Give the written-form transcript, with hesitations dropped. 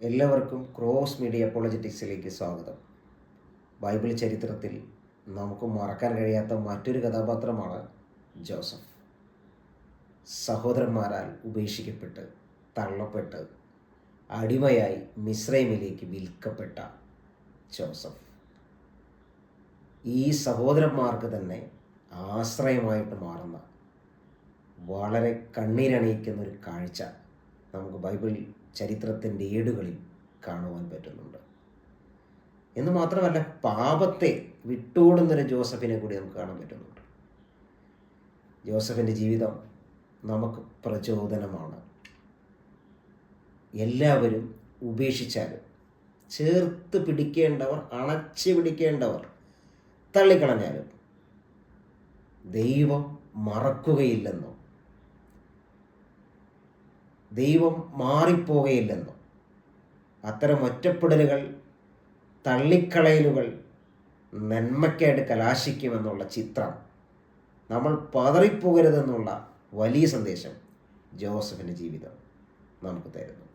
എല്ലാവർക്കും cross media അപ്പോളജറ്റിക്സിലേക്ക് സ്വാഗതം. Bible ചരിത്രത്തിൽ നമുക്ക് മറക്കാൻ കഴിയാത്ത മറ്റൊരു കഥാപാത്രമാണ് ജോസഫ്. സഹോദരന്മാരാൽ ഉപേക്ഷിക്കപ്പെട്ട്, തള്ളപ്പെട്ട്, അടിമയായി മിസ്രൈമിലേക്ക് വിൽക്കപ്പെട്ട ജോസഫ് ഈ സഹോദരന്മാർക്ക് തന്നെ ആശ്രയമായിട്ട് മാറുന്ന വളരെ കണ്ണീരണിയിക്കുന്ന ഒരു കാഴ്ച നമുക്ക് ബൈബിൾ ചരിത്രത്തിൻ്റെ ഏടുകളിൽ കാണുവാൻ പറ്റുന്നുണ്ട്. എന്ന് മാത്രമല്ല, പാപത്തെ വിട്ടോടുന്നൊരു ജോസഫിനെ കൂടി നമുക്ക് കാണാൻ പറ്റുന്നുണ്ട്. ജോസഫിൻ്റെ ജീവിതം നമുക്ക് പ്രചോദനമാണ്. എല്ലാവരും ഉപേക്ഷിച്ചാലും ചേർത്ത് പിടിക്കേണ്ടവർ, അണച്ചു പിടിക്കേണ്ടവർ തള്ളിക്കളഞ്ഞാലും ദൈവം മറക്കുകയില്ലെന്നോ ദൈവം മാറിപ്പോവുകയില്ലെന്നോ അത്തരം ഒറ്റപ്പെടലുകൾ, തള്ളിക്കളയലുകൾ നന്മയ്ക്കായിട്ട് കലാശിക്കുമെന്നുള്ള ചിത്രം, നമ്മൾ പതറിപ്പോകരുതെന്നുള്ള വലിയ സന്ദേശം ജോസഫിൻ്റെ ജീവിതം നമുക്ക് തരുന്നു.